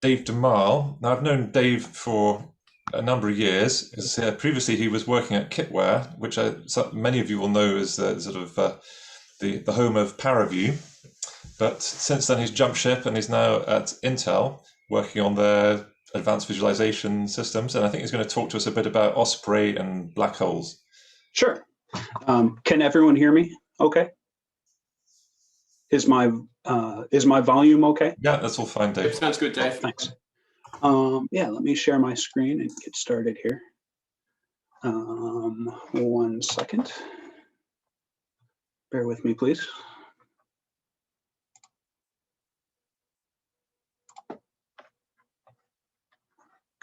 Dave DeMarle. Now, I've known Dave for a number of years. Previously, he was working at Kitware, which many of you will know as the home of ParaView. But since then, he's jumped ship and he's now at Intel, working on their advanced visualization systems. And I think he's going to talk to us a bit about OSPRay and black holes. Sure. Can everyone hear me? Okay. Is my volume okay? Yeah, that's all fine, Dave. Sounds good, Dave. Thanks. Yeah, let me share my screen and get started here. 1 second. Bear with me, please.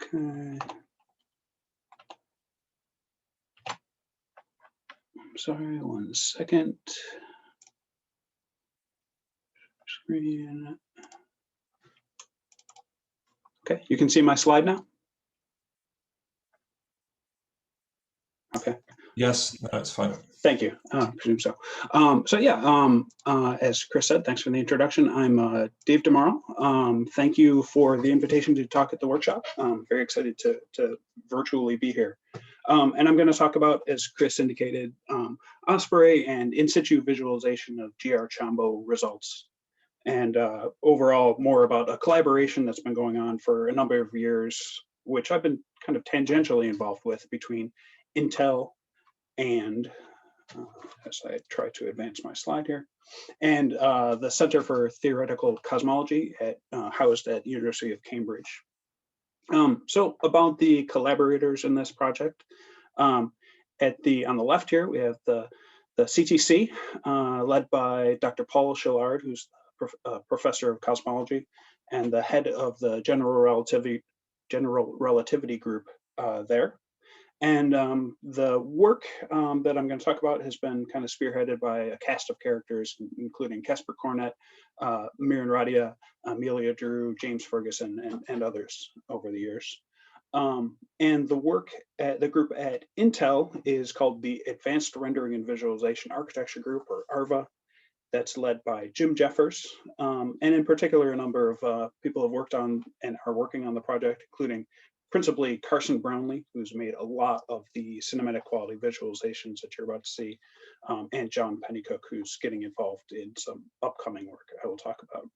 Okay. Sorry, 1 second. Screen. Okay, you can see my slide now? Okay. Yes, no, it's fine. Thank you. I presume so. As Chris said, thanks for the introduction. I'm Dave DeMarle. Thank you for the invitation to talk at the workshop. I'm very excited to virtually be here. And I'm going to talk about, as Chris indicated, OSPRay and in-situ visualization of GR Chombo results. And overall, more about a collaboration that's been going on for a number of years, which I've been kind of tangentially involved with between Intel and, as I try to advance my slide here, and the Center for Theoretical Cosmology housed at University of Cambridge. So about the collaborators in this project, on the left here, we have the CTC, led by Dr. Paul Shillard, who's professor of cosmology and the head of the general relativity group there. And the work that I'm going to talk about has been kind of spearheaded by a cast of characters, including Casper Cornet, Miran Radia, Amelia Drew, James Ferguson, and others over the years. And the work at the group at Intel is called the Advanced Rendering and Visualization Architecture Group, or ARVA. That's led by Jim Jeffers. And in particular, a number of people have worked on and are working on the project, including principally Carson Brownlee, who's made a lot of the cinematic quality visualizations that you're about to see, and John Pennycook, who's getting involved in some upcoming work I will talk about.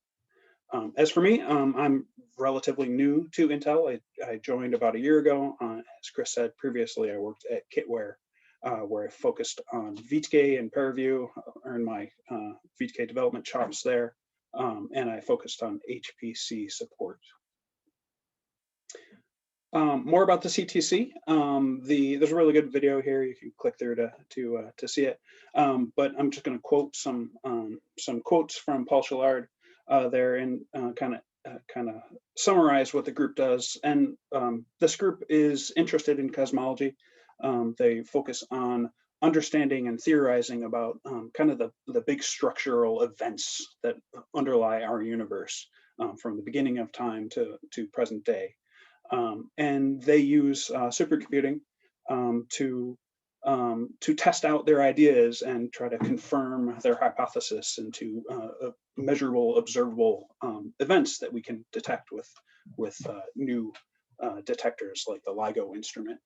As for me, I'm relatively new to Intel. I joined about a year ago. As Chris said previously, I worked at Kitware, where I focused on VTK and ParaView, earned my VTK development chops there, and I focused on HPC support. More about the CTC. There's a really good video here. You can click through to see it. But I'm just going to quote some quotes from Paul Shillard there, and kind of summarize what the group does. And this group is interested in cosmology. They focus on understanding and theorizing about kind of the big structural events that underlie our universe from the beginning of time to present day. And they use supercomputing to test out their ideas and try to confirm their hypothesis into measurable, observable events that we can detect with new detectors like the LIGO instrument.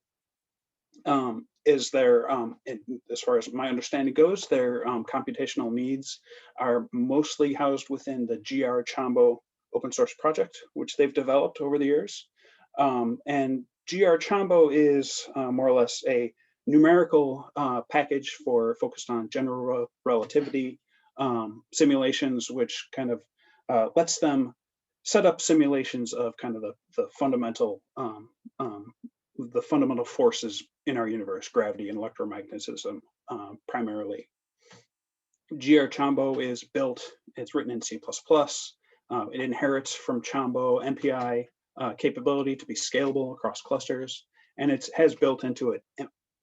As far as my understanding goes, their computational needs are mostly housed within the GR Chombo open source project, which they've developed over the years. And GR Chombo is more or less a numerical package focused on general relativity simulations, which kind of lets them set up simulations of kind of the fundamental forces in our universe, gravity and electromagnetism primarily. GR Chombo is built, it's written in C++. It inherits from Chombo MPI capability to be scalable across clusters, and it has built into it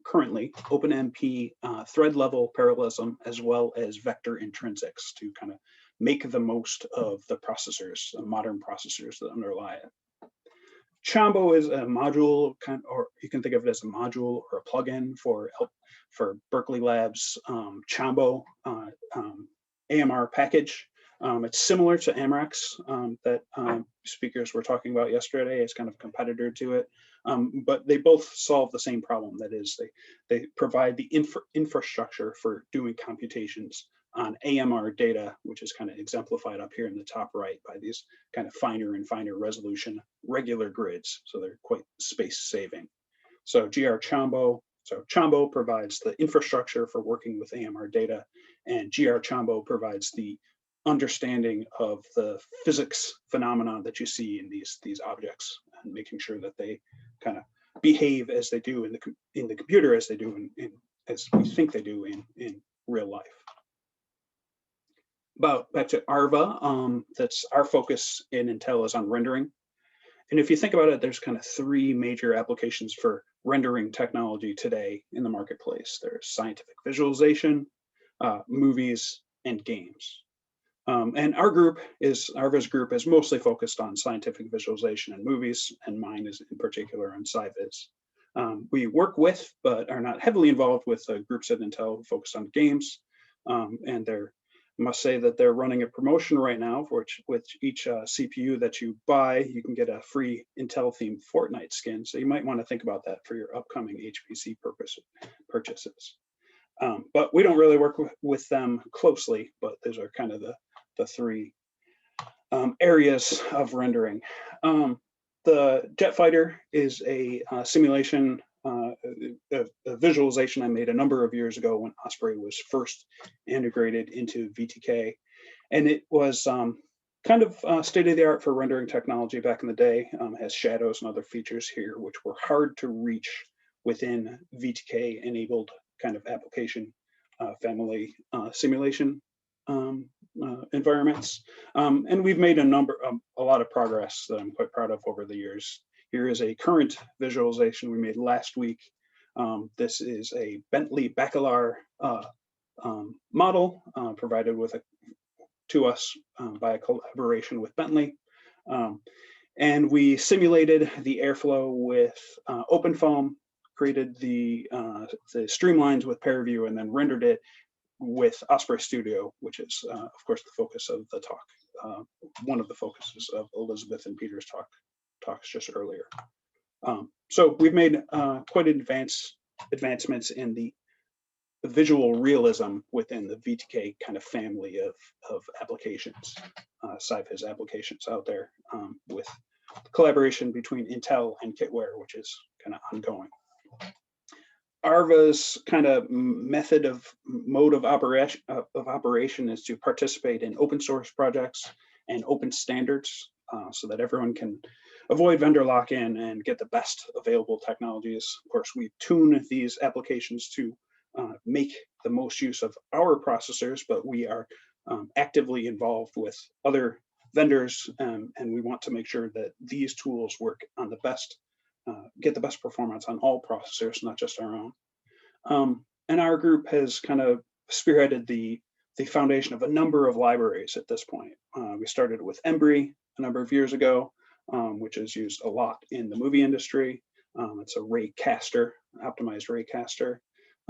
currently OpenMP thread level parallelism as well as vector intrinsics to kind of make the most of the processors, modern processors that underlie it. Chombo is a module, or you can think of it as a module or a plugin for Berkeley Labs Chombo AMR package, It's similar to Amrex that speakers were talking about yesterday. It's kind of a competitor to it, but they both solve the same problem. That is, they provide the infrastructure for doing computations on AMR data, which is kind of exemplified up here in the top right by these kind of finer and finer resolution regular grids. So they're quite space saving. So GR Chombo. So Chombo provides the infrastructure for working with AMR data, and GR Chombo provides the understanding of the physics phenomenon that you see in these objects, and making sure that they kind of behave as they do in the computer, as they do as we think they do in real life. Back to ARVA, that's our focus in Intel is on rendering. And if you think about it, there's kind of three major applications for rendering technology today in the marketplace. There's scientific visualization, movies, and games. And ARVA's group is mostly focused on scientific visualization and movies, and mine is in particular on sci-viz. We work with, but are not heavily involved with groups at Intel who focus on games. And I must say that they're running a promotion right now for with each CPU that you buy, you can get a free Intel themed Fortnite skin. So you might want to think about that for your upcoming HPC purchases. But we don't really work with them closely, but those are kind of the three areas of rendering. The jet fighter is a simulation, a visualization I made a number of years ago when OSPRay was first integrated into VTK. And it was kind of state of the art for rendering technology back in the day. It has shadows and other features here, which were hard to reach within VTK enabled kind of application family simulation environments. And we've made a lot of progress that I'm quite proud of over the years. Here is a current visualization we made last week. This is a Bentley Bacalar model provided to us by a collaboration with Bentley. And we simulated the airflow with OpenFOAM, created the streamlines with ParaView, and then rendered it with OSPRay Studio, which is, of course, the focus of the talk, one of the focuses of Elizabeth and Peter's talks just earlier. So we've made quite advancements in the visual realism within the VTK kind of family of applications, sci-viz applications out there, with collaboration between Intel and Kitware, which is kind of ongoing. ARVA's kind of mode of operation is to participate in open source projects and open standards, so that everyone can avoid vendor lock-in and get the best available technologies. Of course, we tune these applications to make the most use of our processors, but we are actively involved with other vendors, and we want to make sure that these tools work on the best, get the best performance on all processors, not just our own. And our group has kind of spearheaded the foundation of a number of libraries at this point. We started with emBree a number of years ago, which is used a lot in the movie industry. It's a ray caster, optimized ray caster.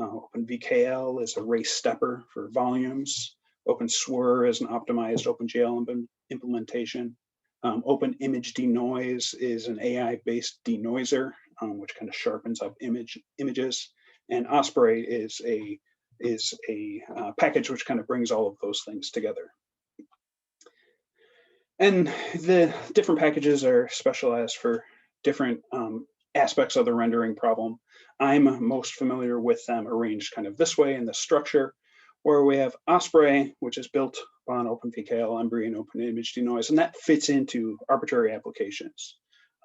OpenVKL is a ray stepper for volumes. OpenSWR is an optimized OpenGL implementation. OpenImage Denoise is an AI-based denoiser, which kind of sharpens up images. And OSPRay is a package which kind of brings all of those things together. And the different packages are specialized for different aspects of the rendering problem. I'm most familiar with them arranged kind of this way in the structure, where we have OSPRay, which is built on OpenVKL, emBree, and OpenImage Denoise, and that fits into arbitrary applications.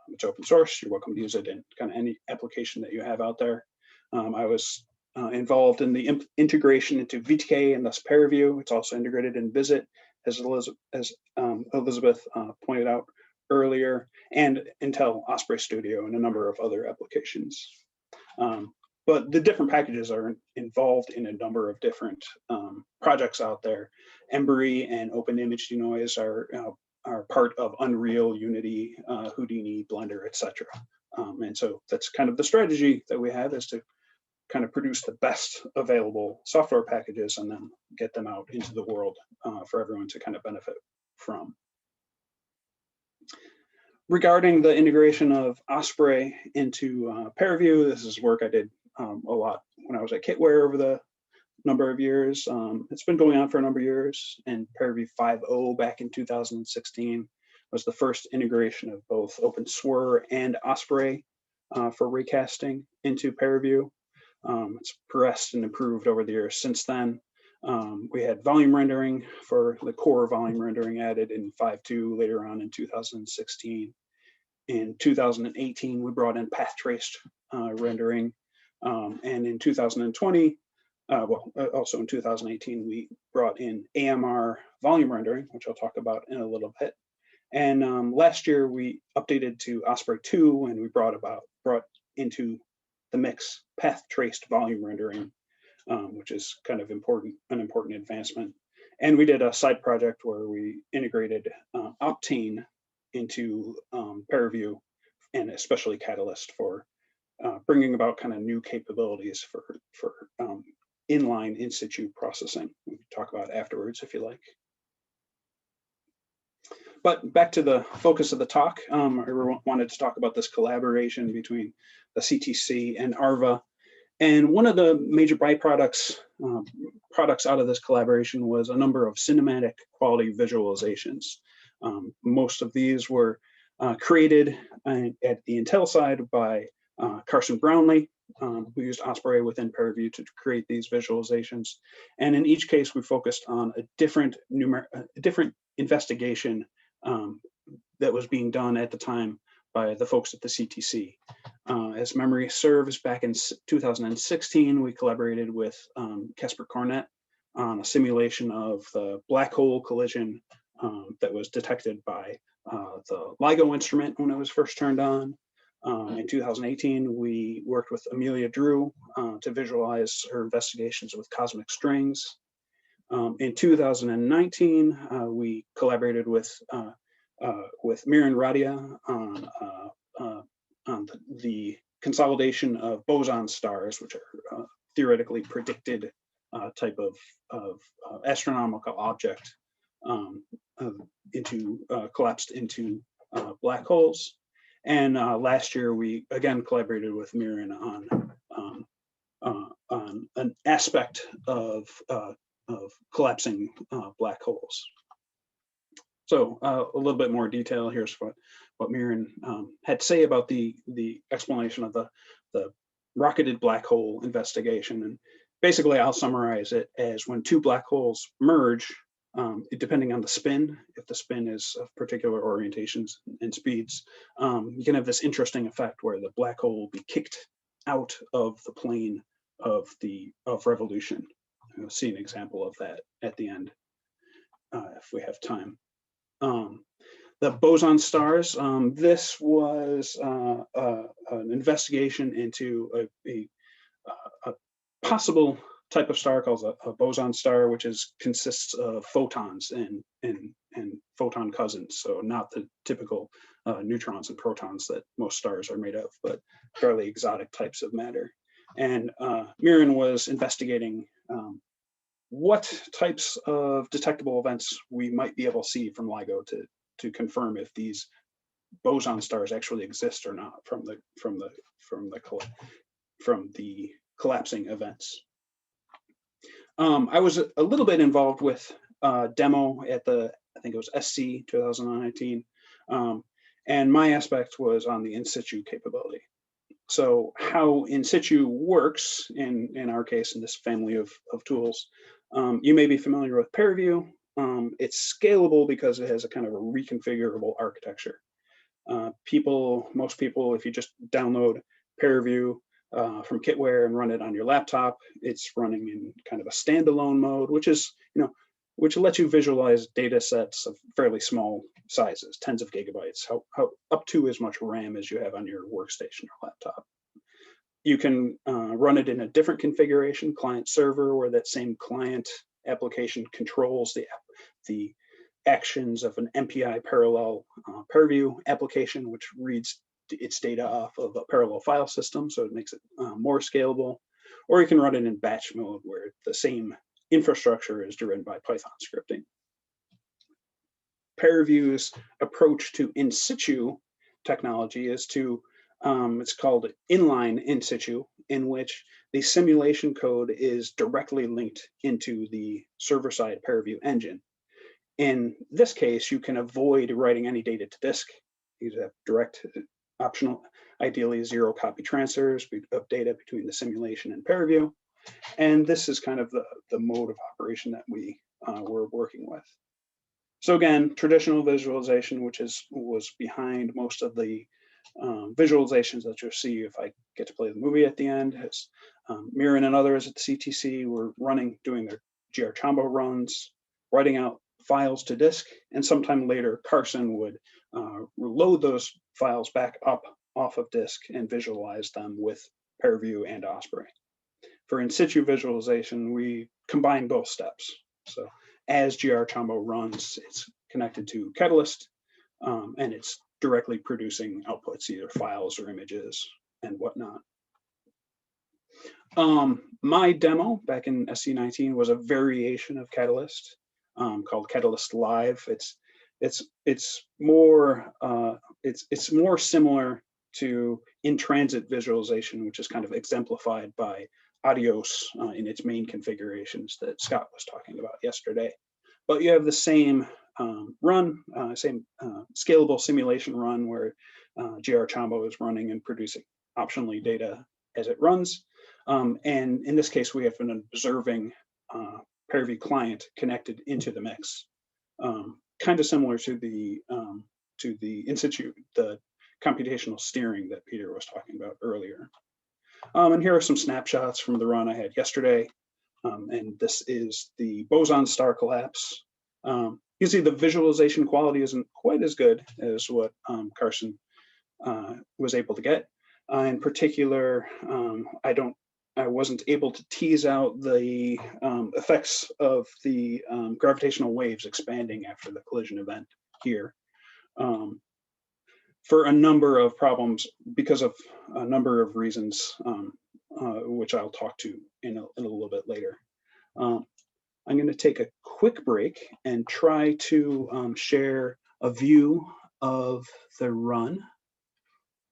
It's open source. You're welcome to use it in kind of any application that you have out there. I was involved in the integration into VTK and thus ParaView. It's also integrated in Visit, as Elizabeth pointed out earlier, and Intel OSPRay Studio and a number of other applications. But the different packages are involved in a number of different projects out there. emBree and OpenImage Denoise are part of Unreal, Unity, Houdini, Blender, etc. And so that's kind of the strategy that we have, is to kind of produce the best available software packages and then get them out into the world for everyone to kind of benefit from. Regarding the integration of OSPRay into ParaView, this is work I did a lot when I was at Kitware over the number of years. It's been going on for a number of years, and ParaView 5.0 back in 2016 was the first integration of both OpenSWR and OSPRay for recasting into ParaView. It's progressed and improved over the years since then. We had volume rendering for the core volume rendering added in 5.2 later on in 2016. In 2018, we brought in path traced rendering. And in 2020, also in 2018, we brought in AMR volume rendering, which I'll talk about in a little bit. And last year we updated to OSPRay 2, and we brought into the mix path traced volume rendering, which is kind of an important advancement. And we did a side project where we integrated Optane into ParaView, and especially Catalyst for bringing about kind of new capabilities for inline in-situ processing. We can talk about afterwards if you like. But back to the focus of the talk, I wanted to talk about this collaboration between the CTC and ARVA. And one of the major byproducts out of this collaboration was a number of cinematic quality visualizations. Most of these were created at the Intel side by Carson Brownlee, who used OSPRay within ParaView to create these visualizations. And in each case, we focused on a different investigation that was being done at the time by the folks at the CTC. As memory serves, back in 2016, we collaborated with Casper Cornet on a simulation of the black hole collision that was detected by the LIGO instrument when it was first turned on. In 2018, we worked with Amelia Drew to visualize her investigations with cosmic strings. In 2019, we collaborated with Miran Radia on the consolidation of boson stars, which are theoretically predicted type of astronomical object collapsed into black holes. And last year, we again collaborated with Miran on an aspect of collapsing black holes. So a little bit more detail. Here's what Miran had to say about the explanation of the rocketed black hole investigation. And basically, I'll summarize it as when two black holes merge, depending on the spin, if the spin is of particular orientations and speeds, you can have this interesting effect where the black hole will be kicked out of the plane of revolution. We'll see an example of that at the end if we have time. The boson stars, this was an investigation into a possible type of star called a boson star, which consists of photons and photon cousins. So not the typical neutrons and protons that most stars are made of, but fairly exotic types of matter. And Miran was investigating what types of detectable events we might be able to see from LIGO to confirm if these boson stars actually exist or not from the collapsing events. I was a little bit involved with demo at I think it was SC 2019, and my aspect was on the in-situ capability. So how in-situ works in our case, in this family of tools, you may be familiar with ParaView. It's scalable because it has a kind of a reconfigurable architecture. Most people, if you just download ParaView from Kitware and run it on your laptop, it's running in kind of a standalone mode, which lets you visualize data sets of fairly small sizes, tens of gigabytes, how up to as much RAM as you have on your workstation or laptop. You can run it in a different configuration, client server, where that same client application controls the actions of an MPI parallel ParaView application, which reads its data off of a parallel file system, so it makes it more scalable. or you can run it in batch mode where the same infrastructure is driven by Python scripting. ParaView's approach to in situ technology is to, it's called inline in situ, in which the simulation code is directly linked into the server-side ParaView engine. In this case, you can avoid writing any data to disk. You have direct, optional, ideally zero copy transfers of data between the simulation and ParaView. And this is kind of the mode of operation that we're working with. So again, traditional visualization, which was behind most of the visualizations that you'll see if I get to play the movie at the end. As Miran and others at the CTC were doing their GR Chombo runs, writing out files to disk, and sometime later Carson would load those files back up off of disk and visualize them with ParaView and OSPRay. For in situ visualization, we combine both steps. So as GR Chombo runs, it's connected to Catalyst, and it's directly producing outputs, either files or images and whatnot. My demo back in SC19 was a variation of Catalyst called Catalyst Live. It's more similar to in-transit visualization, which is kind of exemplified by Adios in its main configurations that Scott was talking about yesterday. But you have the same run, same scalable simulation run where GR Chombo is running and producing optionally data as it runs. And in this case, we have an observing ParaView client connected into the mix, kind of similar to the Insitu, the computational steering that Peter was talking about earlier. And here are some snapshots from the run I had yesterday. And this is the Boson star collapse. You see the visualization quality isn't quite as good as what Carson was able to get. In particular, I wasn't able to tease out the effects of the gravitational waves expanding after the collision event here. For a number of problems, because of a number of reasons, which I'll talk to in a little bit later. I'm going to take a quick break and try to share a view of the run,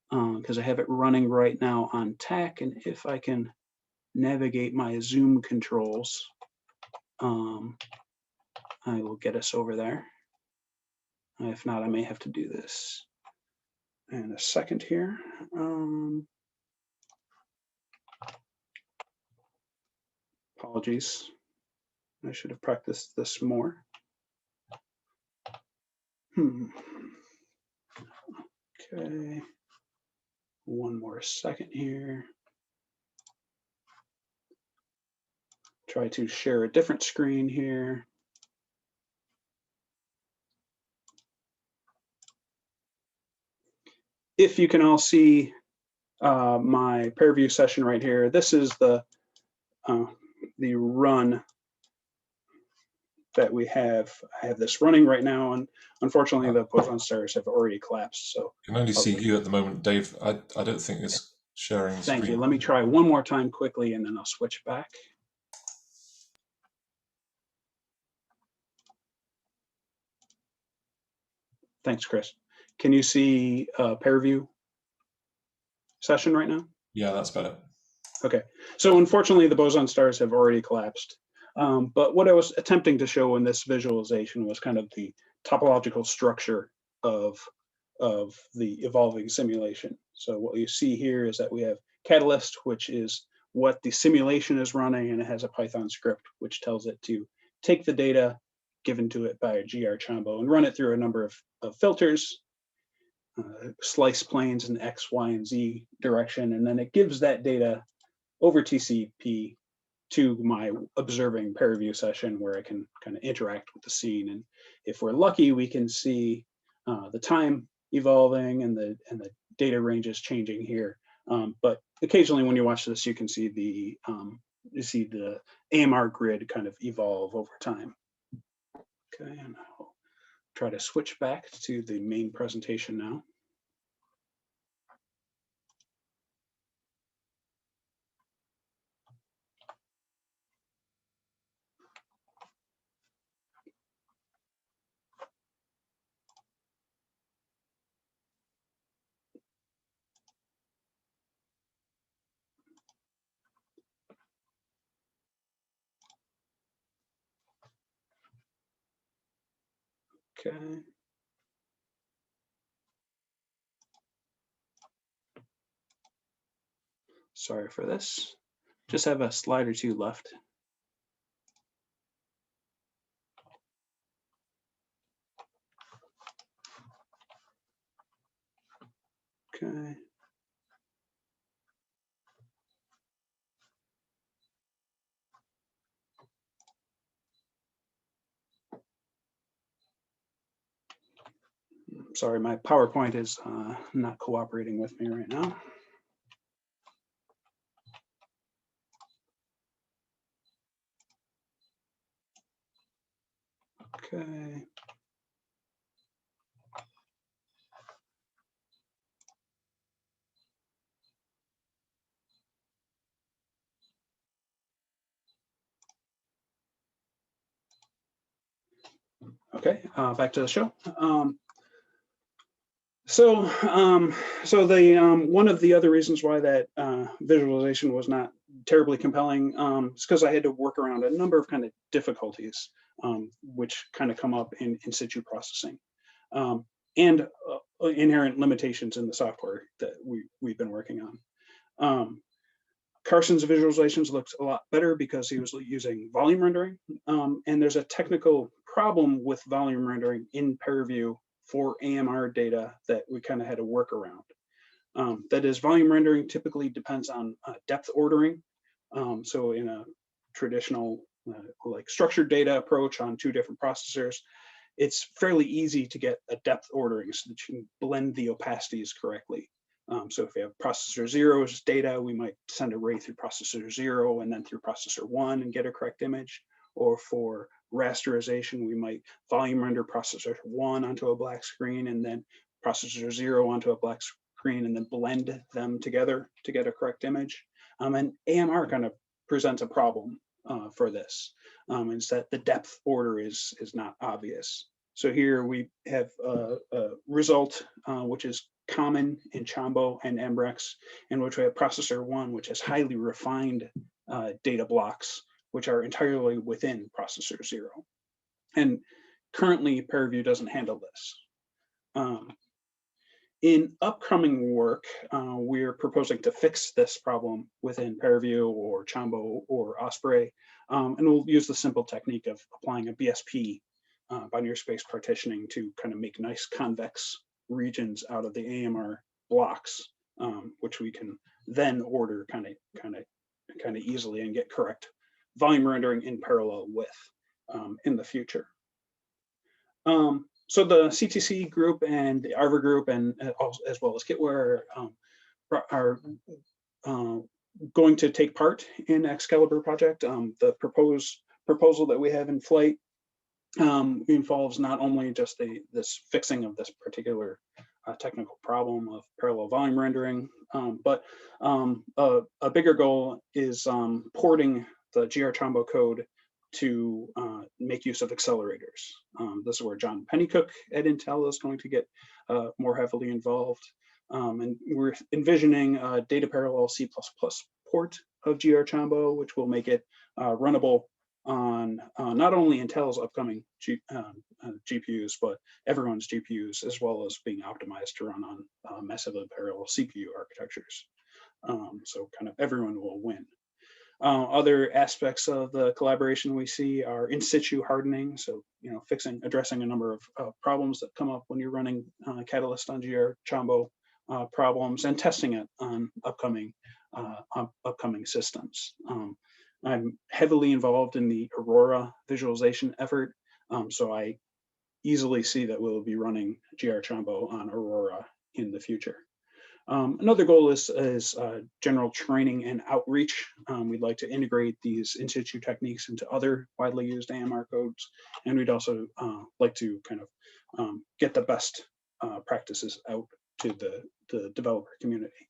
because I have it running right now on TAC, and if I can navigate my Zoom controls, I will get us over there. If not, I may have to do this in a second here. Apologies. I should have practiced this more. Okay. One more second here. Try to share a different screen here. If you can all see my ParaView session right here, this is the run that we have. I have this running right now, and unfortunately the Boson stars have already collapsed. So I can only see you at the moment, Dave. I don't think it's sharing the screen. Thank you. Let me try one more time quickly, and then I'll switch back. Thanks, Chris. Can you see ParaView session right now? Yeah, that's better. Okay. So unfortunately, the Boson stars have already collapsed. But what I was attempting to show in this visualization was kind of the topological structure of the evolving simulation. So what you see here is that we have Catalyst, which is what the simulation is running, and it has a Python script which tells it to take the data given to it by a GR Chombo and run it through a number of filters, slice planes in X, Y, and Z direction, and then it gives that data over TCP to my observing ParaView session where I can kind of interact with the scene. And if we're lucky, we can see the time evolving and the data ranges changing here. But occasionally when you watch this, you can see the AMR grid kind of evolve over time. Okay, and I'll try to switch back to the main presentation now. Okay. Sorry for this. Just have a slide or two left. Okay. Sorry, my PowerPoint is not cooperating with me right now. Okay. Okay, back to the show. So one of the other reasons why that visualization was not terribly compelling is because I had to work around a number of kind of difficulties, which kind of come up in situ processing, and inherent limitations in the software that we've been working on. Carson's visualizations looked a lot better because he was using volume rendering, and there's a technical problem with volume rendering in ParaView for AMR data that we kind of had to work around. That is, volume rendering typically depends on depth ordering. So in a traditional like structured data approach on two different processors, it's fairly easy to get a depth ordering so that you can blend the opacities correctly. So if we have processor 0's data, we might send a ray through processor 0 and then through processor 1 and get a correct image. Or for rasterization, we might volume render processor 1 onto a black screen and then processor 0 onto a black screen and then blend them together to get a correct image. And AMR kind of presents a problem for this, is that the depth order is not obvious. So here we have a result which is common in Chombo and Mbrex, in which we have processor 1, which has highly refined data blocks, which are entirely within processor 0. And currently, ParaView doesn't handle this. In upcoming work, we're proposing to fix this problem within ParaView or Chombo or OSPRay, and we'll use the simple technique of applying a BSP, binary space partitioning, to kind of make nice convex regions out of the AMR blocks, which we can then order kind of easily and get correct volume rendering in parallel with in the future. So the CTC group and the ARVA group, and as well as Kitware, are going to take part in ExCALIBUR project. The proposal that we have in flight involves not only just this fixing of this particular technical problem of parallel volume rendering, but a bigger goal is porting the GR Chombo code to make use of accelerators. This is where John Pennycook at Intel is going to get more heavily involved. And we're envisioning a data parallel C++ port of GR Chombo, which will make it runnable on not only Intel's upcoming GPUs, but everyone's GPUs, as well as being optimized to run on massively parallel CPU architectures. So kind of everyone will win. Other aspects of the collaboration we see are in situ hardening. So, addressing a number of problems that come up when you're running Catalyst on GR Chombo problems, and testing it on upcoming systems. I'm heavily involved in the Aurora visualization effort, so I easily see that we'll be running GR Chombo on Aurora in the future. Another goal is general training and outreach. We'd like to integrate these in-situ techniques into other widely used AMR codes, and we'd also like to kind of get the best practices out to the developer community.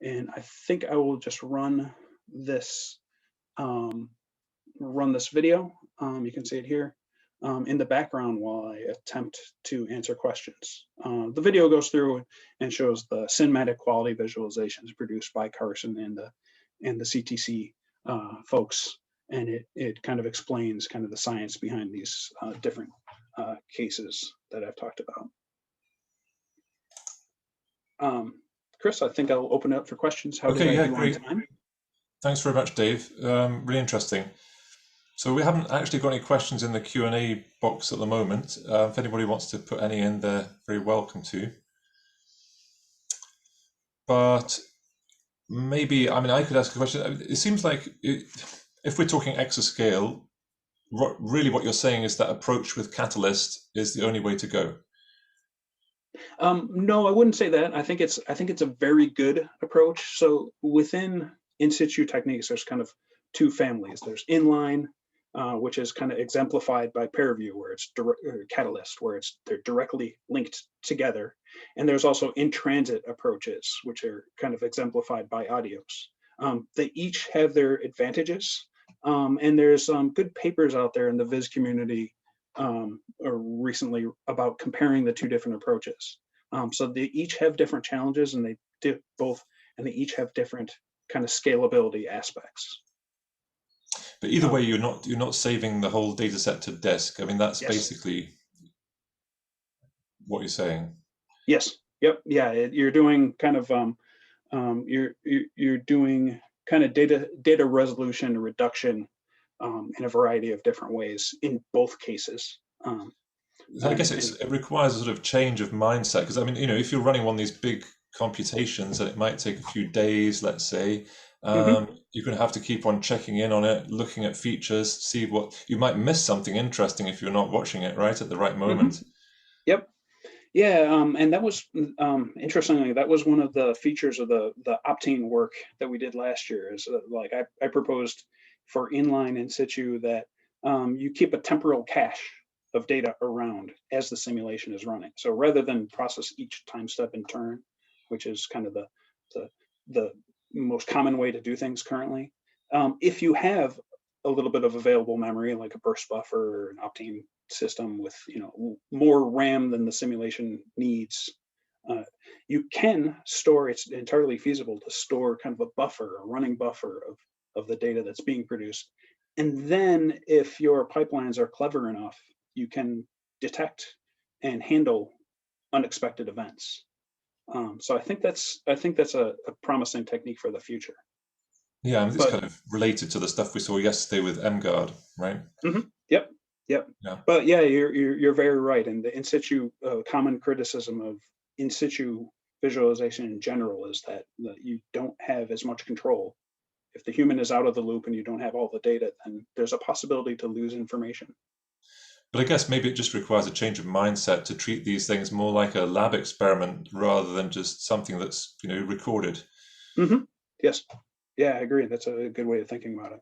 And I think I will just run this video. You can see it here in the background while I attempt to answer questions. The video goes through and shows the cinematic quality visualizations produced by Carson and the CTC folks, and it kind of explains kind of the science behind these different cases that I've talked about. Chris, I think I'll open it up for questions. How did I do on time? Thanks very much, Dave. Really interesting. So we haven't actually got any questions in the Q&A box at the moment. If anybody wants to put any in, they're very welcome to. But maybe, I mean, I could ask a question. It seems like if we're talking exascale, really what you're saying is that approach with Catalyst is the only way to go. No, I wouldn't say that. I think it's a very good approach. So within in-situ techniques, there's kind of two families. There's inline, which is kind of exemplified by PairView, where it's Catalyst, where they're directly linked together. And there's also in-transit approaches, which are kind of exemplified by Adios. They each have their advantages. And there's good papers out there in the Viz community recently about comparing the two different approaches. So they each have different challenges, and they each have different kind of scalability aspects. But either way, you're not saving the whole data set to disk. I mean, that's basically what you're saying. Yes. Yep. Yeah. You're doing kind of you're doing kind of data resolution reduction in a variety of different ways in both cases. I guess it requires a sort of change of mindset, because I mean, if you're running one of these big computations and it might take a few days, let's say, you're going to have to keep on checking in on it, looking at features, see what you might miss something interesting if you're not watching it right at the right moment. Yep. Yeah, and that was interestingly, that was one of the features of the Optane work that we did last year. Is like I proposed for inline in situ that you keep a temporal cache of data around as the simulation is running. So rather than process each time step in turn, which is kind of the most common way to do things currently, if you have a little bit of available memory, like a burst buffer or an Optane system with more RAM than the simulation needs, you can store. It's entirely feasible to store kind of a buffer, a running buffer of the data that's being produced. And then if your pipelines are clever enough, you can detect and handle unexpected events. So I think that's a promising technique for the future. Yeah, I mean, it's kind of related to the stuff we saw yesterday with mGuard, right? Yep. Yeah. But yeah, you're very right. And the in situ common criticism of in situ visualization in general is that you don't have as much control. If the human is out of the loop and you don't have all the data, then there's a possibility to lose information. But I guess maybe it just requires a change of mindset to treat these things more like a lab experiment rather than just something that's recorded. Yes. Yeah, I agree. That's a good way of thinking about it.